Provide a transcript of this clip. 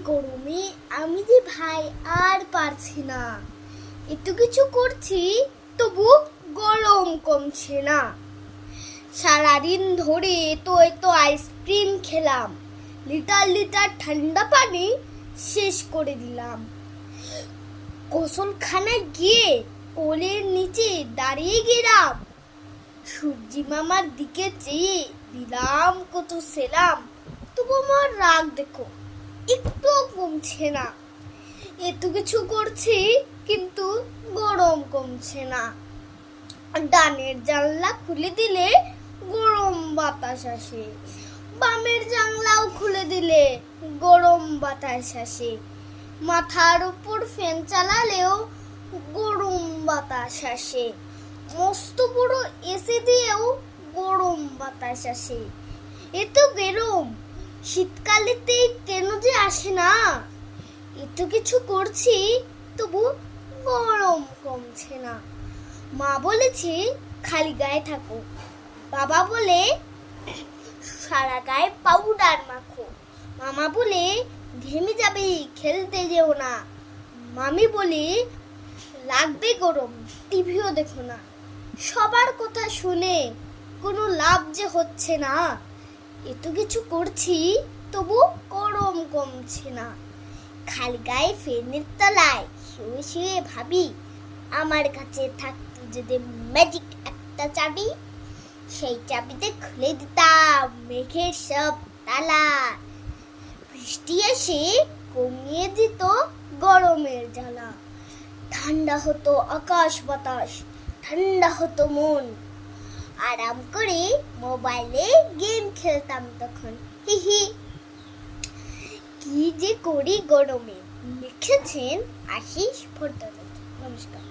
গরমে আমি যে ভাই আর পারছি না। এত কিছু করছি তবু গরম কমছে না। সারাদিন ধরে তো আইসক্রিম খেলাম, লিটার লিটার ঠান্ডা পানি শেষ করে দিলাম। গোসলখানায় গিয়ে কোলের নিচে দাঁড়িয়ে গেলাম, সূর্যি মামার দিকে চেয়ে দিলাম কত সেলাম। তবু আমার রাগ দেখো একটু কমছে না। এত কিছু করছি কিন্তু গরম কমছে না। ডানের জানলা খুলে দিলে গরম বাতাস আসে, বামের জানলাও খুলে দিলে গরম বাতাস আসে, মাথার উপর ফ্যান চালালেও গরম বাতাস আসে, মস্ত বড় এসি দিয়েও গরম বাতাস আসে। এত গরম শীতকালেতে কেন যে আসে না। এত কিছু করছি তবু গরম কমছে না। মা বলেছে খালি গায়ে থাকো, বাবা বলে সারা গায়ে পাউডার মাখো, মামা বলে ঘেমে যাবে খেলতে যেও না, মামি বলে লাগবে গরম টিভিও দেখো না। সবার কথা শুনে কোনো লাভ যে হচ্ছে না। এত কিছু করছি তবু গরম কমছে না। খালি গায়ে ফ্যানের তলায় শুয়ে শুয়ে ভাবি, আমার কাছে থাকতো যদি ম্যাজিক একটা চাবি, সেই চাবিতে খুলে দিতাম মেঘের সব তালা। বৃষ্টি এসে কমিয়ে দিত গরমের জ্বালা, ঠান্ডা হতো আকাশ বাতাস, ঠান্ডা হতো মন। আরাম করে মোবাইলে গেম খেলতাম তখন, হিহি। কি যে করি গরমে, লিখেছেন আশিস ভট্টাচার্য। নমস্কার।